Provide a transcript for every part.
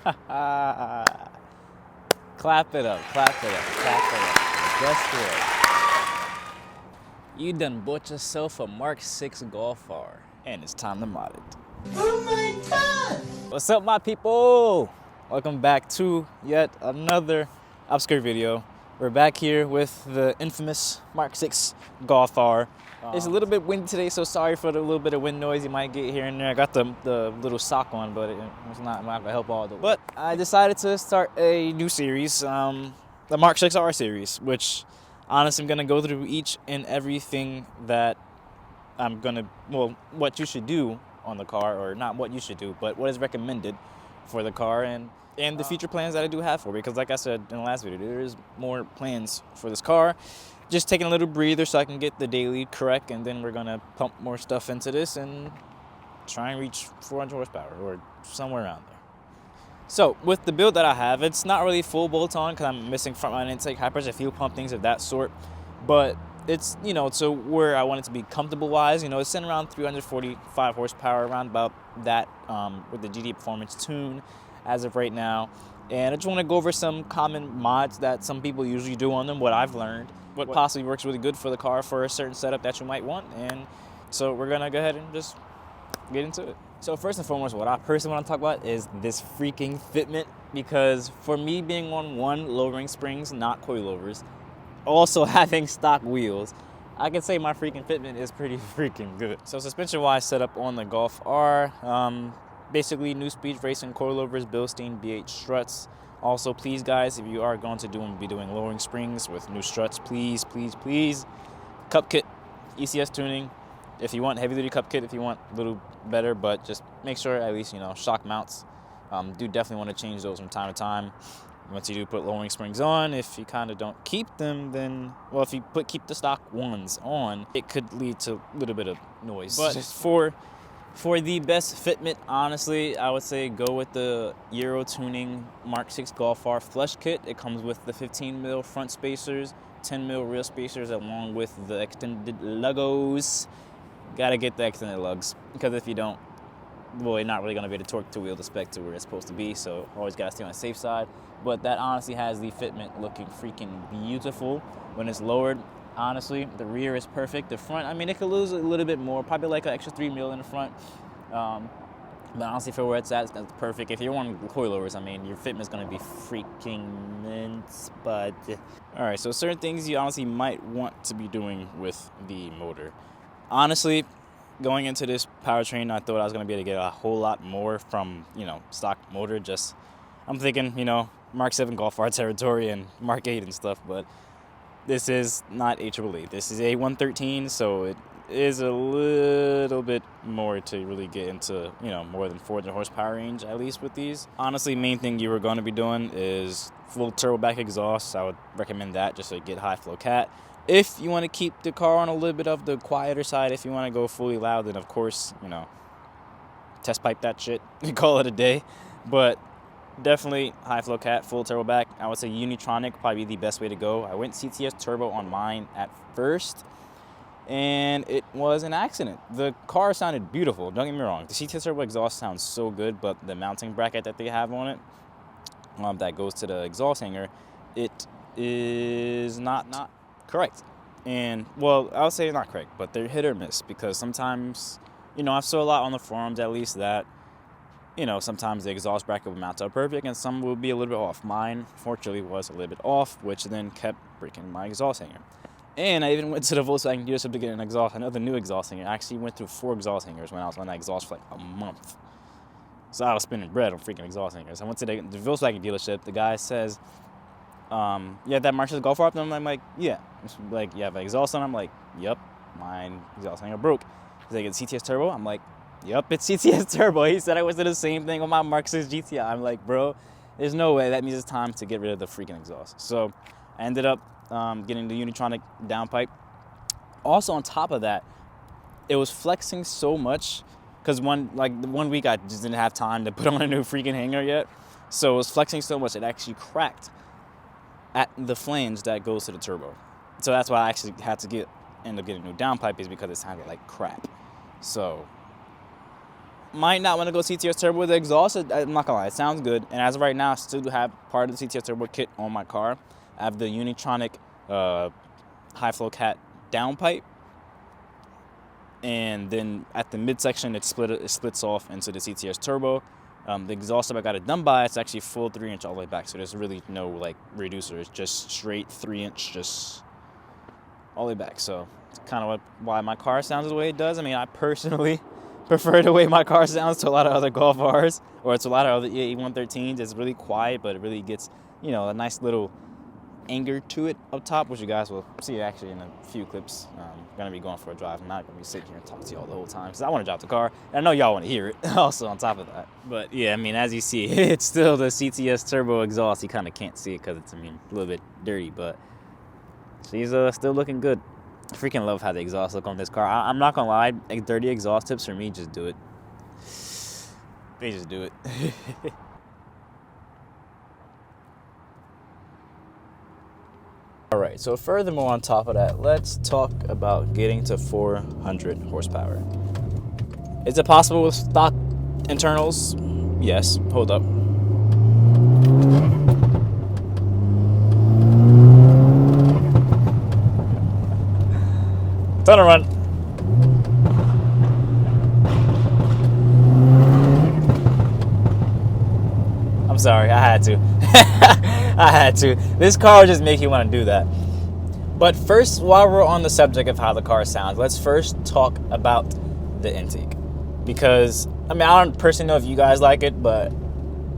Clap it up, clap it up, clap it up. Guess what? You done bought yourself a Mark 6 GOOLF R, and it's time to mod it. Oh my God! What's up, my people? Welcome back to yet another obscure video. We're back here with the infamous Mark 6 GOOLF R. It's a little bit windy today, so sorry for the little bit of wind noise you might get here and there. I got the little sock on, but it's not gonna help all the way. But I decided to start a new series, the Mark 6 R series, which honestly I'm gonna go through each and everything that I'm gonna, well, what you should do on the car, or not what you should do, but what is recommended for the car, and the future plans that I do have for it. Because like I said in the last video, there is more plans for this car. Just taking a little breather so I can get the daily correct, and then we're gonna pump more stuff into this and try and reach 400 horsepower or somewhere around there. So with the build that I have, it's not really full bolt-on because I'm missing front mount intake, high pressure fuel pump, things of that sort. But it's, you know, so where I want it to be comfortable wise, you know, it's sitting around 345 horsepower, around about that, with the Dt.Performance tune as of right now. And I just want to go over some common mods that some people usually do on them, what I've learned, what possibly works really good for the car for a certain setup that you might want. And so we're gonna go ahead and just get into it. So first and foremost, what I personally want to talk about is this freaking fitment, because for me, being on one, lowering springs, not coilovers, also having stock wheels, I can say my freaking fitment is pretty freaking good. So suspension wise, set up on the GOOLF R, basically NEUSPEED racing coilovers, BILSTIEN B8 struts. Also, please guys, if you are going to be doing lowering springs with new struts, please, please, please, cup kit, ECS tuning. If you want heavy duty cup kit, if you want a little better, but just make sure at least, you know, shock mounts. Do definitely want to change those from time to time. Once you do put lowering springs on, if you kind of don't keep them, then, well, if you keep the stock ones on, it could lead to a little bit of noise. But for the best fitment, honestly, I would say go with the Euro Tuning Mark 6 GOOLF R Flush kit. It comes with the 15 mil front spacers, 10 mil rear spacers, along with the extended lugos. Gotta get the extended lugs, because if you don't, well, you're not really gonna be able to torque the wheel to spec to where it's supposed to be, so always gotta stay on the safe side. But that honestly has the fitment looking freaking beautiful when it's lowered. Honestly, the rear is perfect. The front, I mean, it could lose a little bit more, probably like an extra 3 mil in the front. But honestly, for where it's at, that's perfect. If you're on coilovers, I mean, your fitment's gonna be freaking mint. But all right, so certain things you honestly might want to be doing with the motor. Honestly, going into this powertrain, I thought I was gonna be able to get a whole lot more from, you know, stock motor. Just, I'm thinking, you know, Mark 7 GOOLF R territory and Mark 8 and stuff, but this is not AAA. This is a 113, so it is a little bit more to really get into, you know, more than 400 horsepower range, at least with these. Honestly, main thing you were going to be doing is full turbo back exhaust. I would recommend that just to get high flow cat. If you want to keep the car on a little bit of the quieter side, if you want to go fully loud, then of course, you know, test pipe that shit and call it a day. But definitely high flow cat, full turbo back. I would say Unitronic probably be the best way to go. I went CTS turbo on mine at first, and it was an accident. The car sounded beautiful, don't get me wrong. The CTS turbo exhaust sounds so good, but the mounting bracket that they have on it, that goes to the exhaust hanger, it is not correct. And, well, I'll say not correct, but they're hit or miss, because sometimes, you know, I've saw a lot on the forums at least that, you know, sometimes the exhaust bracket will mount up perfect and some will be a little bit off. Mine, fortunately, was a little bit off, which then kept breaking my exhaust hanger. And I even went to the Volkswagen dealership to get another new exhaust hanger. I actually went through 4 exhaust hangers when I was on that exhaust for like a month. So I was spinning bread on freaking exhaust hangers. I went to the Volkswagen dealership. The guy says, you have that Mark 6 GOOLF R? And I'm like, yeah. He's like, you have an exhaust on? I'm like, yep, mine exhaust hanger broke. He's like, it's CTS turbo? I'm like, yep, it's CTS turbo. He said I was doing the same thing on my Mark 6 GTI. I'm like, bro, there's no way. That means it's time to get rid of the freaking exhaust. So I ended up getting the Unitronic downpipe. Also on top of that, it was flexing so much because one week I just didn't have time to put on a new freaking hanger yet. So it was flexing so much it actually cracked at the flange that goes to the turbo. So that's why I actually had to end up getting a new downpipe, is because it sounded like crap. So might not want to go CTS turbo with the exhaust. I'm not gonna lie, it sounds good. And as of right now, I still do have part of the CTS turbo kit on my car. I have the Unitronic high flow cat downpipe, and then at the midsection it splits off into the CTS turbo. The exhaust I got it done by, it's actually full 3-inch all the way back, so there's really no like reducer. It's just straight 3-inch, just all the way back. So it's kind of why my car sounds the way it does. I mean, I personally prefer the way my car sounds to a lot of other Golf Rs or to a lot of other E113s. It's really quiet, but it really gets, you know, a nice little anger to it up top, which you guys will see actually in a few clips. I'm gonna be going for a drive. I'm not gonna be sitting here and talk to y'all the whole time because I want to drive the car, and I know y'all want to hear it also on top of that. But yeah, I mean, as you see, it's still the CTS turbo exhaust. You kind of can't see it because it's, I mean, a little bit dirty, but she's still looking good. I freaking love how the exhaust look on this car. I'm not gonna lie, like, dirty exhaust tips for me just do it. They just do it. All right, so furthermore on top of that, let's talk about getting to 400 horsepower. Is it possible with stock internals? Yes. Hold up. Ton to run. I'm sorry, I had to. I had to. This car just makes you want to do that. But first, while we're on the subject of how the car sounds, let's first talk about the intake. Because, I mean, I don't personally know if you guys like it, but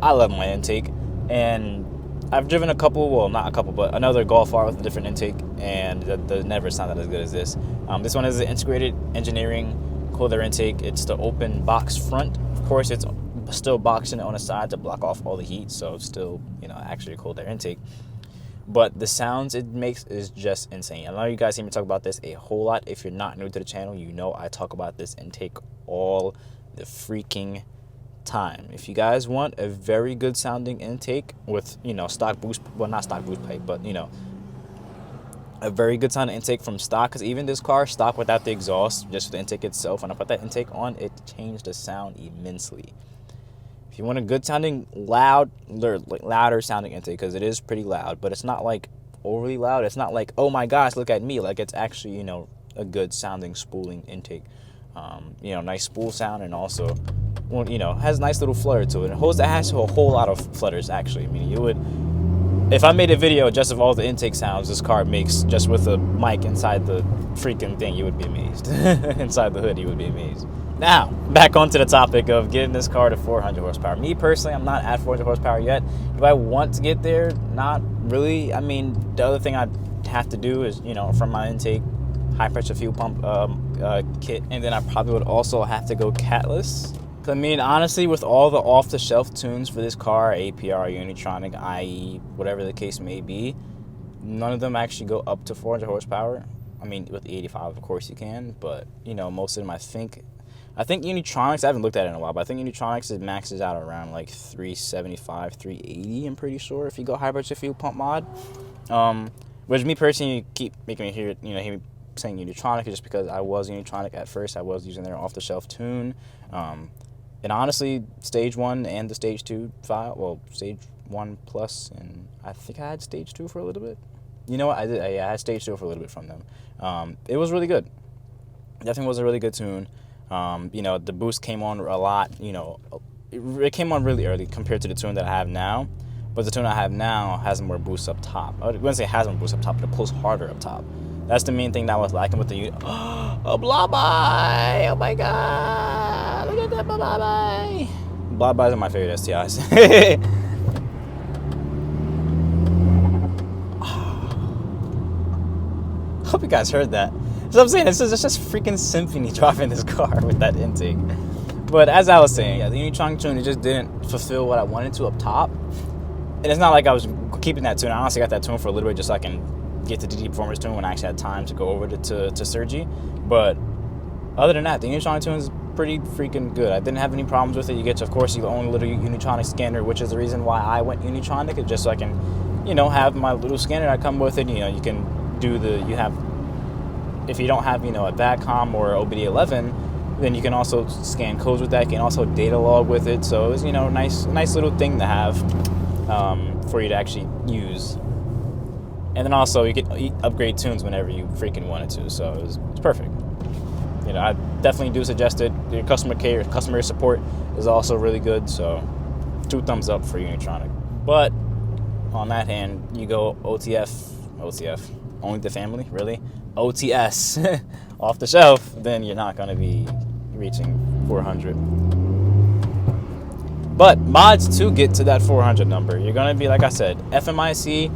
I love my intake. And I've driven a couple, well, not a couple, but another Golf R with a different intake, and that never sounded as good as this. This one is an integrated engineering cold air intake. It's the open box front. Of course, it's still boxing it on the side to block off all the heat, so it's still, you know, actually a cold air intake. But the sounds it makes is just insane. I know you guys hear me talk about this a whole lot. If you're not new to the channel, you know I talk about this intake all the freaking time. If you guys want a very good sounding intake with, you know, stock boost, well, not stock boost pipe, but, you know, a very good sounding intake from stock, because even this car stock without the exhaust, just the intake itself, when I put that intake on, it changed the sound immensely. If you want a good sounding, louder sounding intake, because it is pretty loud, but it's not like overly loud. It's not like, oh my gosh, look at me. Like, it's actually, you know, a good sounding spooling intake. You know, nice spool sound, and also, well, you know, has a nice little flutter to it. It has a whole lot of flutters, actually. I mean, you would, if I made a video just of all the intake sounds this car makes just with a mic inside the freaking thing, you would be amazed. Inside the hood, you would be amazed. Now, back onto the topic of getting this car to 400 horsepower. Me personally, I'm not at 400 horsepower yet. Do I want to get there? Not really. I mean, the other thing I'd have to do is, you know, from my intake, high pressure fuel pump kit, and then I probably would also have to go catless. I mean, honestly, with all the off-the-shelf tunes for this car, APR, Unitronic, IE, whatever the case may be, none of them actually go up to 400 horsepower. I mean, with the 85, of course you can, but, you know, most of them, I think Unitronics, I haven't looked at it in a while, but I think Unitronics, it maxes out around like 375, 380, I'm pretty sure, if you go high pressure fuel pump mod. Which me personally, you keep making me hear me saying Unitronic just because I was Unitronic at first. I was using their off-the-shelf tune. And honestly, Stage 1 and the Stage 2 file, well, Stage 1 Plus, and I think I had Stage 2 for a little bit. You know what, I did. I had Stage 2 for a little bit from them. It was really good. Definitely was a really good tune. You know, the boost came on a lot, you know, it came on really early compared to the tune that I have now. But the tune I have now has more boost up top. I wouldn't say it has more boost up top, but it pulls harder up top. That's the main thing that I was liking with the oh, blah-bye! Oh my god! Look at that blah-bye! Blah-byes are my favorite STIs. Hope you guys heard that. So I'm saying, it's just freaking symphony driving this car with that intake. But as I was saying, yeah, the Unitronic tune, it just didn't fulfill what I wanted to up top. And it's not like I was keeping that tune. I honestly got that tune for a little bit just so I can get the DD.Performance tune when I actually had time to go over to Sergi. But other than that, the Unitronic tune is pretty freaking good. I didn't have any problems with it. You get to, of course, your own little Unitronic scanner, which is the reason why I went Unitronic. It's just so I can, you know, have my little scanner that come with it. You know, you can do if you don't have, you know, a VACCOM or OBD11, Then you can also scan codes with that. You can also data log with it. So it was, you know, nice little thing to have for you to actually use. And then also you can upgrade tunes whenever you freaking wanted to. So it's perfect. You know, I definitely do suggest it. Your customer support is also really good. So 2 thumbs up for Unitronic. But on that hand, you go OTF, only the family, really? OTS, off the shelf, then you're not going to be reaching 400. But mods to get to that 400 number, you're going to be, like I said, FMIC,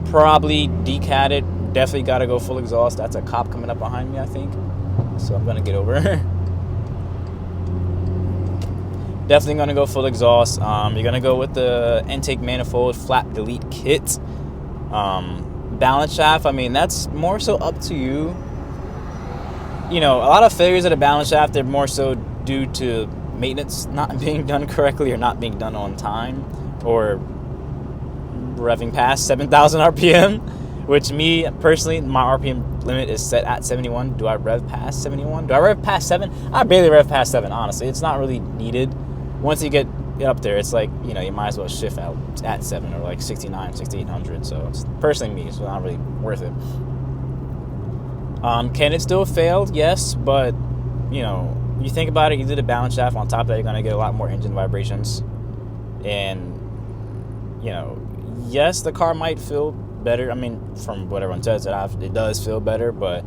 probably decatted, definitely got to go full exhaust. That's a cop coming up behind me, I think. So I'm going to get over. Definitely going to go full exhaust. You're going to go with the intake manifold flap delete kit. Balance shaft, I mean, that's more so up to you. You know, a lot of failures of the balance shaft, they're more so due to maintenance not being done correctly or not being done on time or revving past 7,000 RPM, which me personally, my RPM limit is set at 71. Do I rev past 71? Do I rev past 7? I barely rev past 7, honestly. It's not really needed. Once you get up there, it's like, you know, you might as well shift out at 7 or like 69, 6800. So it's personally me, so not really worth it. Can it still fail? Yes, but you know, you think about it, you did a balance shaft. On top of that, you're gonna get a lot more engine vibrations, and you know, yes, the car might feel better. I mean, from what everyone says, it does feel better, but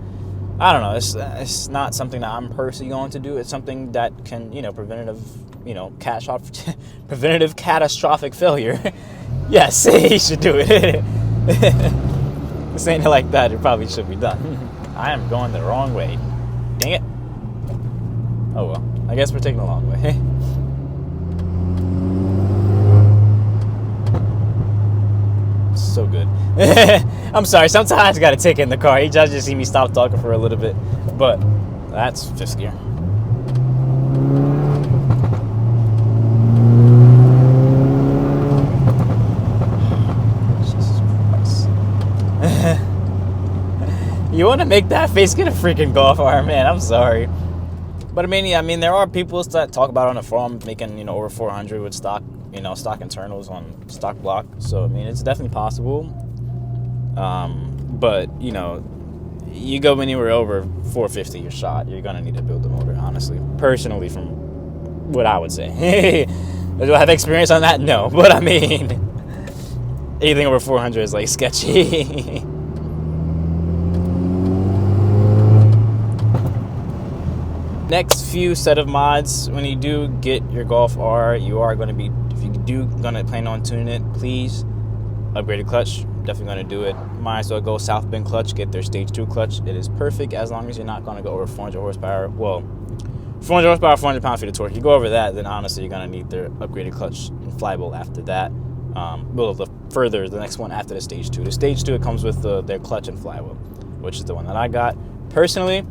I don't know. It's not something that I'm personally going to do. It's something that can, you know, preventative catastrophic failure. Yes, you should do it. Saying it like that, it probably should be done. I am going the wrong way. Dang it. Oh well. I guess we're taking the long way. So good. I'm sorry, sometimes I gotta take in the car. You just see me stop talking for a little bit. But that's fifth gear. Jesus Christ. You wanna make that face? Get a freaking Golf R, man. I'm sorry. But I mean, there are people that talk about on the forum making, you know, over 400 with stock, you know, stock internals on stock block. So I mean, it's definitely possible. But you know, you go anywhere over 450, you're shot. You're gonna need to build the motor, honestly. Personally, from what I would say. Do I have experience on that? No, but I mean, anything over 400 is like sketchy. Next few set of mods, when you do get your Golf R, you are going to be, if you do gonna plan on tuning it, please upgrade the clutch. Definitely going to do it. Might as well go South Bend clutch, get their stage 2 clutch. It is perfect as long as you're not going to go over 400 horsepower. Well, 400 horsepower, 400 pound-feet of torque. If you go over that, then honestly you're going to need their upgraded clutch and flywheel after that. Well, the next one after the stage 2. The stage 2, it comes with their clutch and flywheel, which is the one that I got. Personally,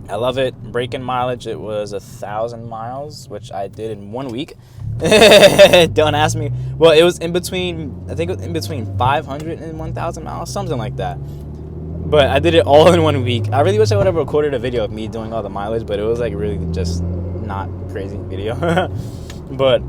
I love it. Braking mileage, it was 1,000 miles, which I did in 1 week. Don't ask me. Well, it was in between, I think it was in between 500 and 1,000 miles, something like that. But I did it all in 1 week. I really wish I would have recorded a video of me doing all the mileage, but it was like really just not crazy video. But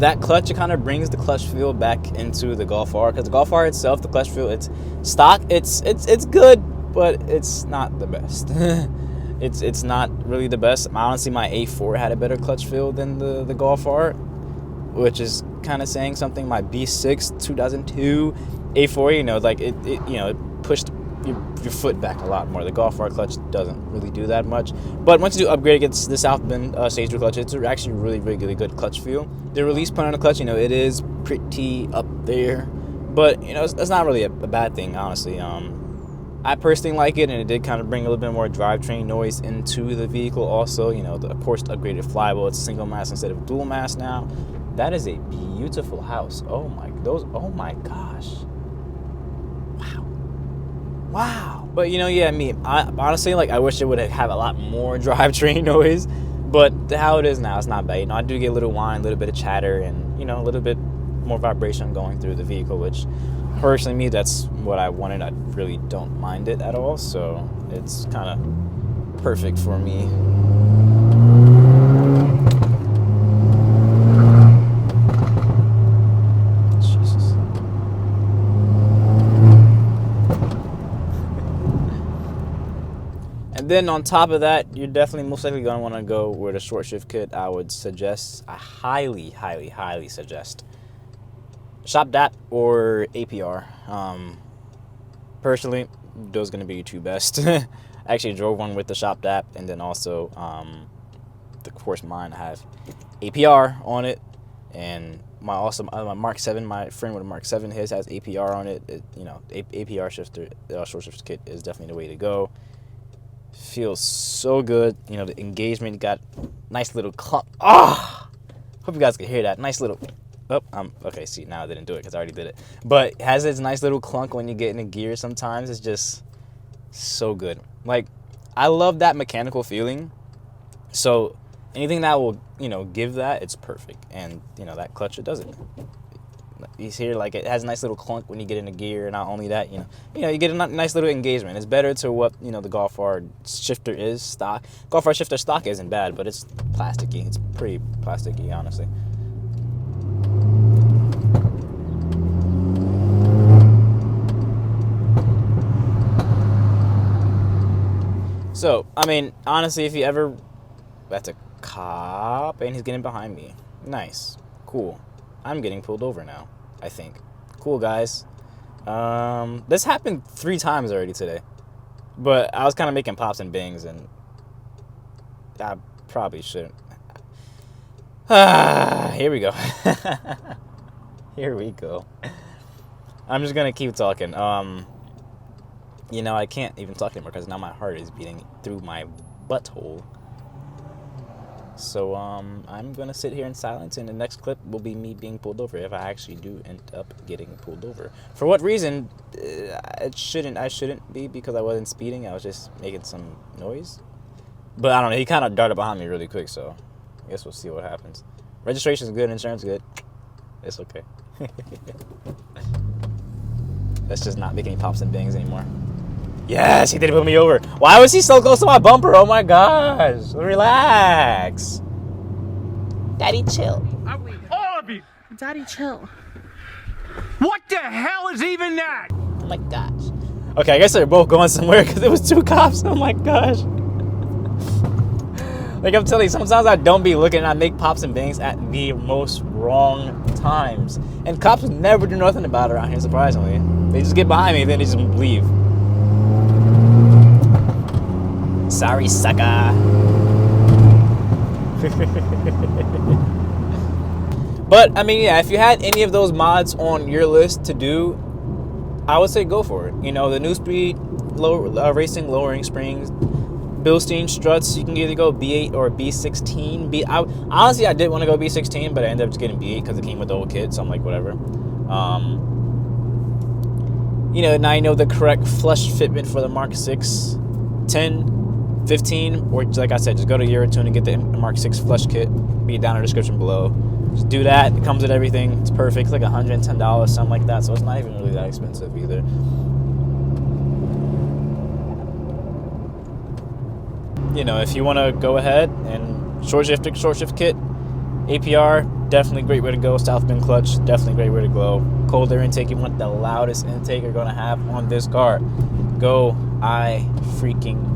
that clutch, it kind of brings the clutch feel back into the Golf R, because the Golf R itself, the clutch feel, it's stock, it's good, but it's not the best. It's not really the best. Honestly, my A4 had a better clutch feel than the Golf R, which is kind of saying something. My B6 2002 A4, you know, like it you know, it pushed your foot back a lot more. The Golf R clutch doesn't really do that much. But once you do upgrade, it gets the South Bend stage 2 clutch. It's actually really good clutch feel. The release point on the clutch, you know, it is pretty up there, but you know, it's not really a bad thing, honestly. I personally like it, and it did kind of bring a little bit more drivetrain noise into the vehicle. Also, you know, of course, the upgraded flywheel. It's single mass instead of dual mass now. That is a beautiful house. Oh my gosh. Wow. But you know, yeah, I honestly, like, I wish it would have a lot more drivetrain noise, but how it is now, it's not bad. You know, I do get a little whine, a little bit of chatter, and you know, a little bit more vibration going through the vehicle, which personally, me, that's what I wanted. I really don't mind it at all, so it's kind of perfect for me. Jesus. And then on top of that, you're definitely most likely going to want to go with a short shift kit. I would suggest, I highly, highly, highly suggest shop DAP or APR. Personally, those are going to be your two best. I actually drove one with the shop DAP, and then also, of course, mine I have APR on it, and my Mark 7, my friend with a Mark 7, his has APR on it. You know, APR shifter, short shift kit is definitely the way to go. Feels so good. You know, the engagement got nice little clump. Ah, hope you guys can hear that. Nice little. Oh, okay. See, now I didn't do it because I already did it. But it has this nice little clunk when you get in a gear. Sometimes it's just so good. Like, I love that mechanical feeling. So anything that will, you know, give that, it's perfect. And you know, that clutch, it does it. You see here, like, it has a nice little clunk when you get in the gear. Not only that, you know, you get a nice little engagement. It's better to what, you know, the Golf R shifter is stock. Golf R shifter stock isn't bad, but it's plasticky. It's pretty plasticky, honestly. So, I mean, honestly, if you ever, that's a cop, and he's getting behind me. Nice, cool. I'm getting pulled over now, I think. Cool, guys. This happened 3 times already today. But I was kind of making pops and bangs, and I probably shouldn't. Here we go. Here we go. I'm just going to keep talking. You know, I can't even talk anymore because now my heart is beating through my butthole. So, I'm going to sit here in silence, and the next clip will be me being pulled over if I actually do end up getting pulled over. For what reason? I shouldn't be, because I wasn't speeding. I was just making some noise. But I don't know. He kind of darted behind me really quick, so I guess we'll see what happens. Registration's good. Insurance good. It's okay. Let's just not make any pops and bangs anymore. Yes, he did put me over. Why was he so close to my bumper? Oh my gosh. Relax. Daddy, chill. All of you. Daddy, chill. What the hell is even that? Oh my gosh. Okay, I guess they're both going somewhere because it was 2 cops. Oh my gosh. Like I'm telling you, sometimes I don't be looking and I make pops and bangs at the most wrong times. And cops never do nothing about it around here, surprisingly. They just get behind me and then they just leave. Sorry, sucker. But, I mean, yeah, if you had any of those mods on your list to do, I would say go for it. You know, the NEUSPEED racing lowering springs, BILSTIEN struts, you can either go B8 or B16. Honestly, I did want to go B16, but I ended up just getting B8 because it came with the old kit, so I'm like, whatever. You know, now you know the correct flush fitment for the Mark 6, 10, 15, or like I said, just go to Unitronic and get the Mark 6 flush kit. Be down in the description below. Just do that. It comes with everything. It's perfect. It's like $110, something like that. So it's not even really that expensive either. You know, if you want to go ahead and short shift kit, APR, definitely great way to go. South bin clutch, definitely great way to go. Cold air intake, you want the loudest intake you're going to have on this car. Go I freaking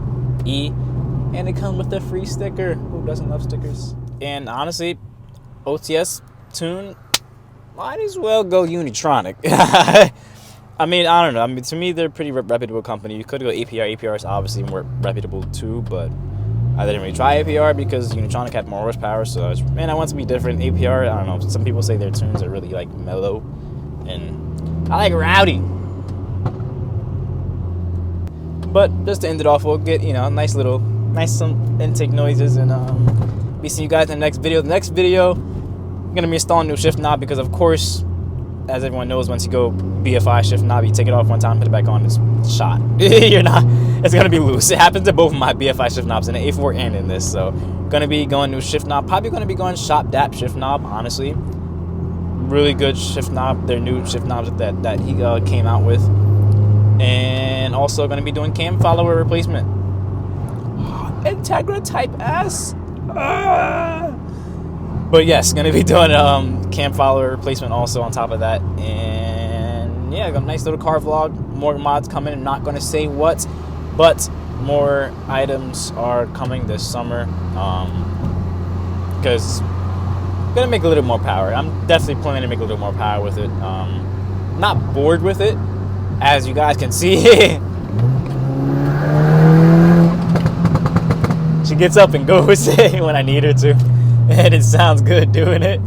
E, and it comes with a free sticker. Who doesn't love stickers? And honestly, OTS tune, might as well go Unitronic. I mean, I don't know. I mean, to me, they're a pretty reputable company. You could go APR. APR is obviously more reputable too, but I didn't really try APR because Unitronic had more horsepower. So I want to be different. APR, I don't know. Some people say their tunes are really like mellow, and I like rowdy. But just to end it off, we'll get, you know, some intake noises, and be seeing you guys in the next video. The next video, I'm gonna be installing a new shift knob because, of course, as everyone knows, once you go BFI shift knob, you take it off one time, put it back on, it's shot. It's gonna be loose. It happens to both of my BFI shift knobs, in the A4 and in this. So, gonna be going new shift knob. Probably gonna be going shop DAP shift knob, honestly. really good shift knob. Their new shift knobs that he came out with, and also going to be doing cam follower replacement. Integra Type S. But yes, going to be doing cam follower replacement also on top of that. And yeah, got a nice little car vlog. More mods coming. I'm not going to say what, but more items are coming this summer. Because I'm going to make a little more power. I'm definitely planning to make a little more power with it. Not bored with it, as you guys can see. She gets up and goes when I need her to, and it sounds good doing it.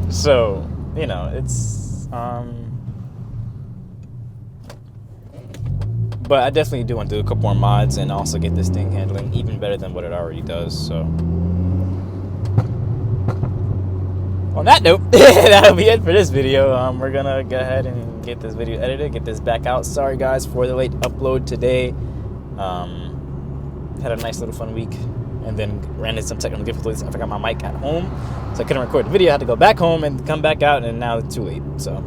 So, you know, it's but I definitely do want to do a couple more mods and also get this thing handling even better than what it already does. So on that note, that'll be it for this video. We're gonna go ahead and get this video edited, get this back out. Sorry guys for the late upload today. Had a nice little fun week, and then ran into some technical difficulties. I forgot my mic at home, so I couldn't record the video. I had to go back home and come back out, and now it's too late. So,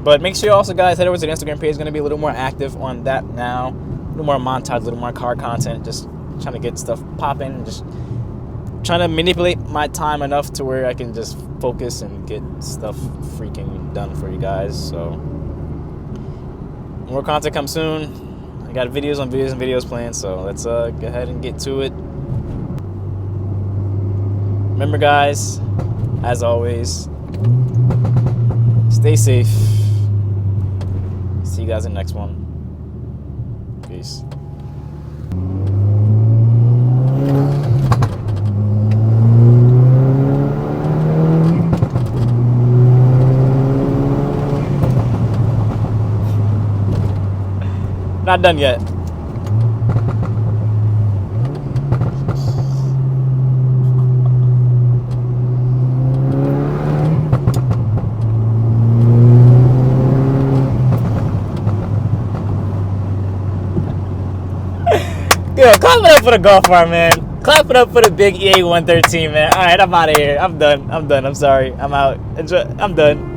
but make sure you also guys head over to the Instagram page. It's going to be a little more active on that now. A little more montage, a little more car content. Just trying to get stuff popping. Just trying to manipulate my time enough to where I can just focus and get stuff freaking done for you guys. So, more content comes soon. I got videos on videos and videos planned, so let's go ahead and get to it. Remember guys, as always, stay safe. See you guys in the next one. Peace. Not done yet. Yo, clap it up for the Golf R, man. Clap it up for the big EA 113, man. All right, I'm out of here. I'm done. I'm sorry. I'm out. I'm done.